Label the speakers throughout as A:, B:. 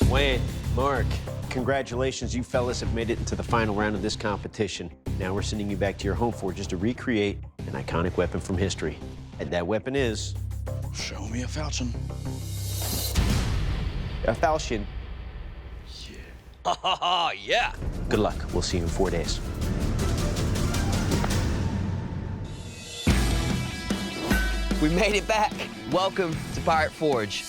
A: Wayne, Mark, congratulations. You fellas have made it into the final round of this competition. Now we're sending you back to your home forges to recreate an iconic weapon from history. And that weapon is...
B: Show me a falchion.
A: a falchion.
C: Yeah. Yeah.
A: Good luck. We'll see you in 4 days.
C: We made it back. Welcome to Pirate Forge.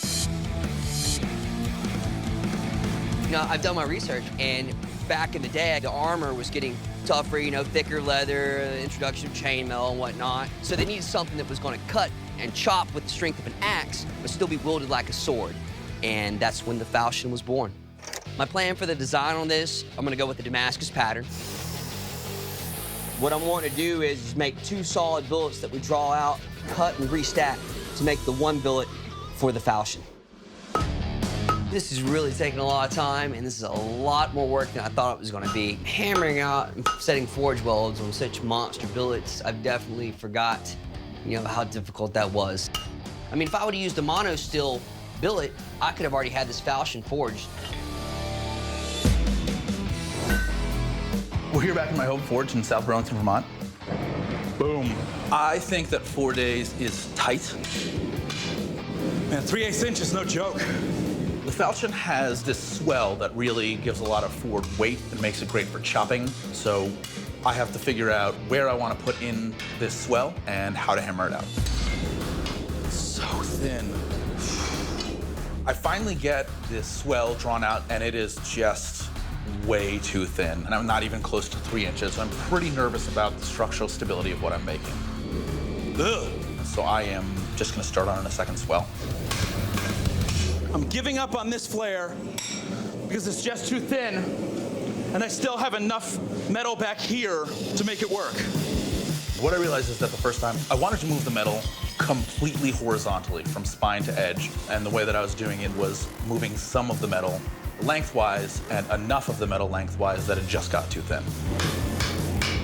C: You know, I've done my research, and back in the day, the armor was getting tougher, you know, thicker leather, introduction of chainmail and whatnot. So they needed something that was going to cut and chop with the strength of an axe, but still be wielded like a sword. And that's when the falchion was born. My plan for the design on this, I'm going to go with the Damascus pattern. What I'm wanting to do is make 2 solid billets that we draw out, cut and restack to make the 1 billet for the falchion. This is really taking a lot of time, and this is a lot more work than I thought it was going to be. Hammering out and setting forge welds on such monster billets, I've definitely forgot, you know, how difficult that was. I mean, if I would have used a mono steel billet, I could have already had this falchion forged.
B: We're here back in my home forge in South Burlington, Vermont. Boom. I think that 4 days is tight.
D: Man, 3/8 inch is no joke.
B: The falchion has this swell that really gives a lot of forward weight and makes it great for chopping. So I have to figure out where I want to put in this swell and how to hammer it out. So thin. I finally get this swell drawn out, and it is just way too thin. And I'm not even close to 3 inches. So I'm pretty nervous about the structural stability of what I'm making.
D: Ugh.
B: So I am just going to start on a second swell.
D: I'm giving up on this flare because it's just too thin, and I still have enough metal back here to make it work.
B: What I realized is that the first time I wanted to move the metal completely horizontally from spine to edge, and the way that I was doing it was moving some of the metal lengthwise and enough of the metal lengthwise that it just got too thin.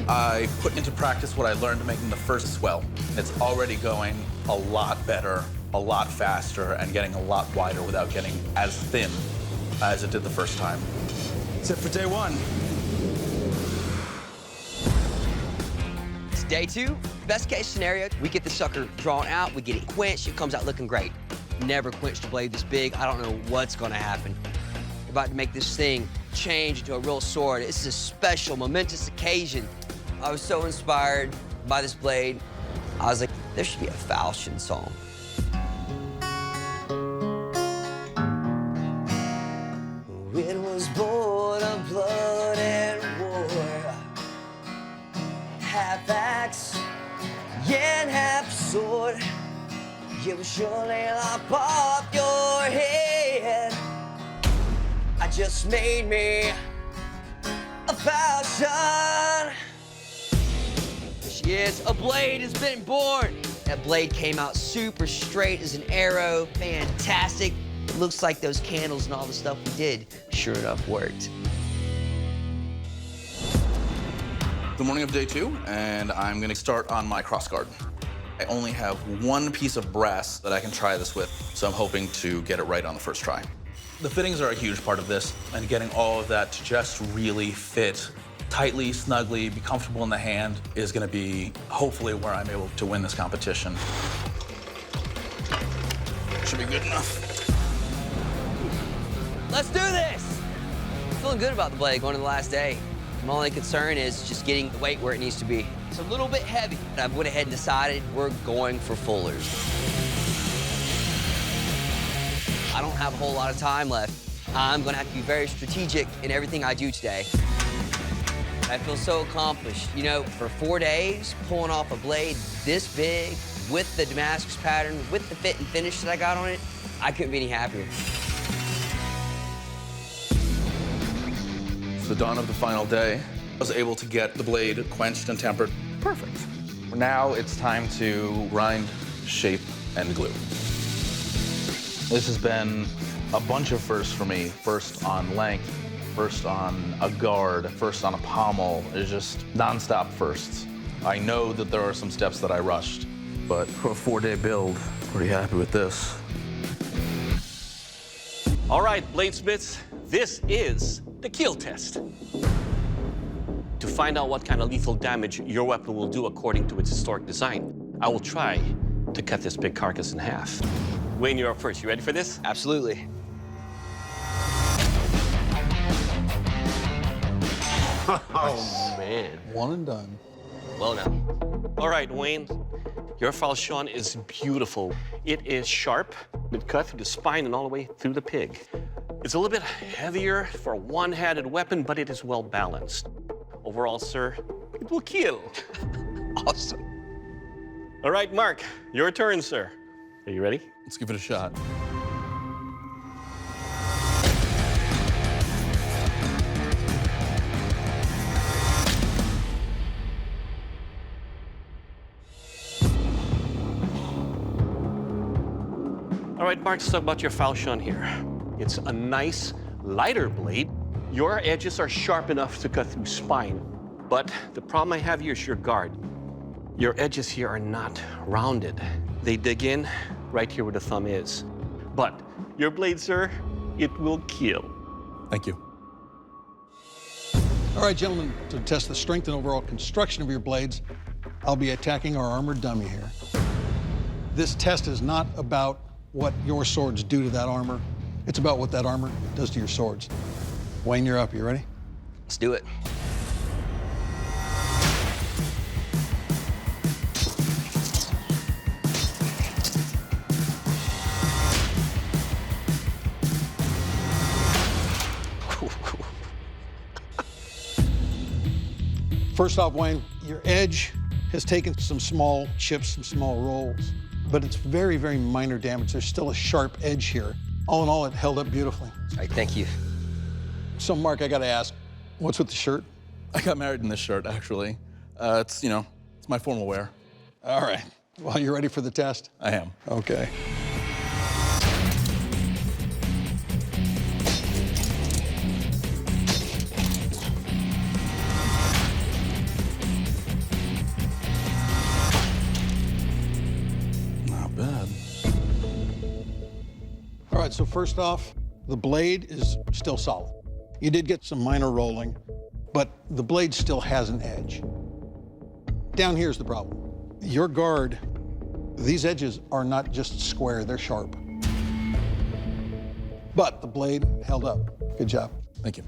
B: I put into practice what I learned making the first swell. It's already going a lot better, a lot faster, and getting a lot wider without getting as thin as it did the first time.
D: Except for day 1.
C: It's day 2. Best case scenario, we get the sucker drawn out, we get it quenched, it comes out looking great. Never quenched a blade this big. I don't know what's going to happen. We're about to make this thing change into a real sword. This is a special, momentous occasion. I was so inspired by this blade. I was like, there should be a falchion song. It was born of blood and war, half axe and half sword. You will surely lop off your head. I just made me a falchion. Yes, a blade has been born. That blade came out super straight as an arrow. Fantastic. Looks like those candles and all the stuff we did sure enough worked.
B: The morning of day 2, and I'm going to start on my crossguard. I only have 1 piece of brass that I can try this with, so I'm hoping to get it right on the first try. The fittings are a huge part of this, and getting all of that to just really fit tightly, snugly, be comfortable in the hand is going to be hopefully where I'm able to win this competition. Should be good enough.
C: Let's do this! I'm feeling good about the blade going to the last day. My only concern is just getting the weight where it needs to be. It's a little bit heavy. I went ahead and decided we're going for fullers. I don't have a whole lot of time left. I'm gonna have to be very strategic in everything I do today. I feel so accomplished. You know, for 4 days, pulling off a blade this big, with the Damascus pattern, with the fit and finish that I got on it, I couldn't be any happier.
B: It's the dawn of the final day. I was able to get the blade quenched and tempered. Perfect. Now it's time to grind, shape, and glue. This has been a bunch of firsts for me. First on length, first on a guard, first on a pommel. It's just nonstop firsts. I know that there are some steps that I rushed, but for a 4-day build, pretty happy with this.
E: All right, bladesmiths, this is the kill test. To find out what kind of lethal damage your weapon will do according to its historic design, I will try to cut this big carcass in half. Wayne, you're up first. You ready for this?
C: Absolutely.
A: Oh, man.
F: One and done.
C: Well now.
E: All right, Wayne, your falchion is beautiful. It is sharp. It cut through the spine and all the way through the pig. It's a little bit heavier for a one-handed weapon, but it is well balanced. Overall, sir, it will kill.
C: Awesome.
E: All right, Mark, your turn, sir. Are you ready?
B: Let's give it a shot.
E: All right, Mark, let's talk about your falchion here. It's a nice, lighter blade. Your edges are sharp enough to cut through spine, but the problem I have here is your guard. Your edges here are not rounded. They dig in right here where the thumb is. But your blade, sir, it will kill.
B: Thank you.
F: All right, gentlemen, to test the strength and overall construction of your blades, I'll be attacking our armored dummy here. This test is not about what your swords do to that armor. It's about what that armor does to your swords. Wayne, you're up. You ready?
C: Let's do it.
F: First off, Wayne, your edge has taken some small chips, some small rolls, but it's very, very minor damage. There's still a sharp edge here. All in all, it held up beautifully.
C: All right, thank you.
F: So, Mark, I gotta ask, what's with the shirt?
B: I got married in this shirt, actually. It's, you know, it's my formal wear.
F: All right. Well, you ready for the test?
B: I am.
F: Okay.
B: Not bad.
F: All right, so first off, the blade is still solid. You did get some minor rolling, but the blade still has an edge. Down here's the problem. Your guard, these edges are not just square, they're sharp. But the blade held up. Good job.
B: Thank you.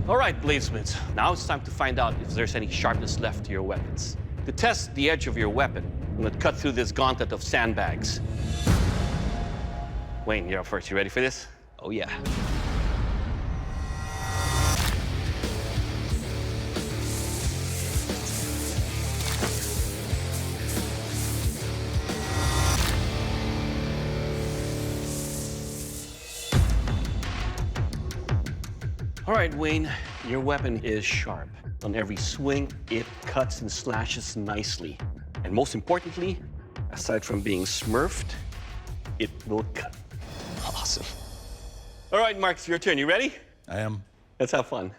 E: All right, bladesmiths, now it's time to find out if there's any sharpness left to your weapons. To test the edge of your weapon, I'm gonna cut through this gauntlet of sandbags. Wayne, you're up first. You ready for this?
C: Oh, yeah.
E: All right, Wayne, your weapon is sharp. On every swing, it cuts and slashes nicely. And most importantly, aside from being smurfed, it will cut.
C: Awesome.
E: All right, Mark, it's your turn. You ready?
B: I am.
E: Let's have fun.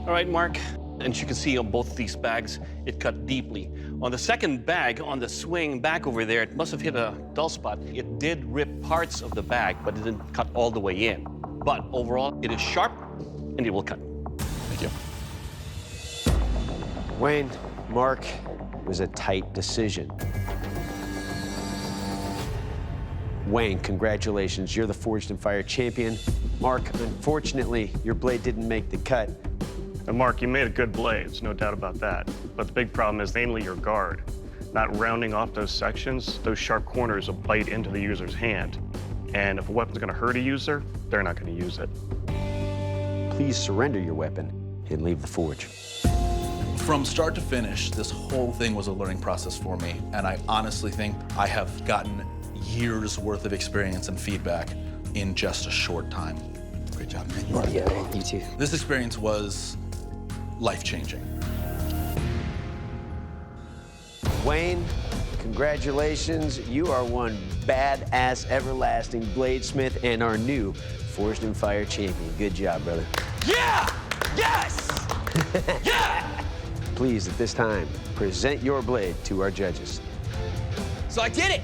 E: All right, Mark, and as you can see on both of these bags, it cut deeply. On the second bag, on the swing back over there, it must have hit a dull spot. It did rip parts of the bag, but it didn't cut all the way in. But overall, it is sharp, and it will cut.
B: Thank you.
A: Wayne, Mark, it was a tight decision. Wayne, congratulations. You're the Forged in Fire champion. Mark, unfortunately, your blade didn't make the cut.
G: And Mark, you made a good blade, there's no doubt about that. But the big problem is mainly your guard. Not rounding off those sections, those sharp corners will bite into the user's hand. And if a weapon's gonna hurt a user, they're not gonna use it.
A: Please surrender your weapon and leave the forge.
B: From start to finish, this whole thing was a learning process for me, and I honestly think I have gotten years worth of experience and feedback in just a short time. Great job, man.
C: Oh, yeah, man. You too.
B: This experience was life-changing.
A: Wayne, Congratulations, you are one badass, everlasting bladesmith and our new Forged in Fire champion. Good job, brother.
C: Yeah! Yes! Yeah!
A: Please, at this time, present your blade to our judges.
C: So I did it!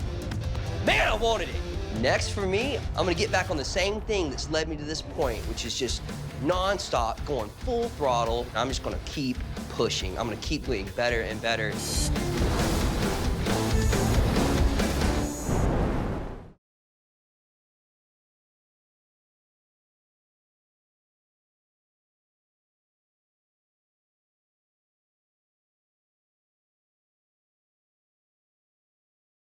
C: Man, I wanted it! Next for me, I'm gonna get back on the same thing that's led me to this point, which is just non-stop, going full throttle. I'm just gonna keep pushing. I'm gonna keep getting better and better.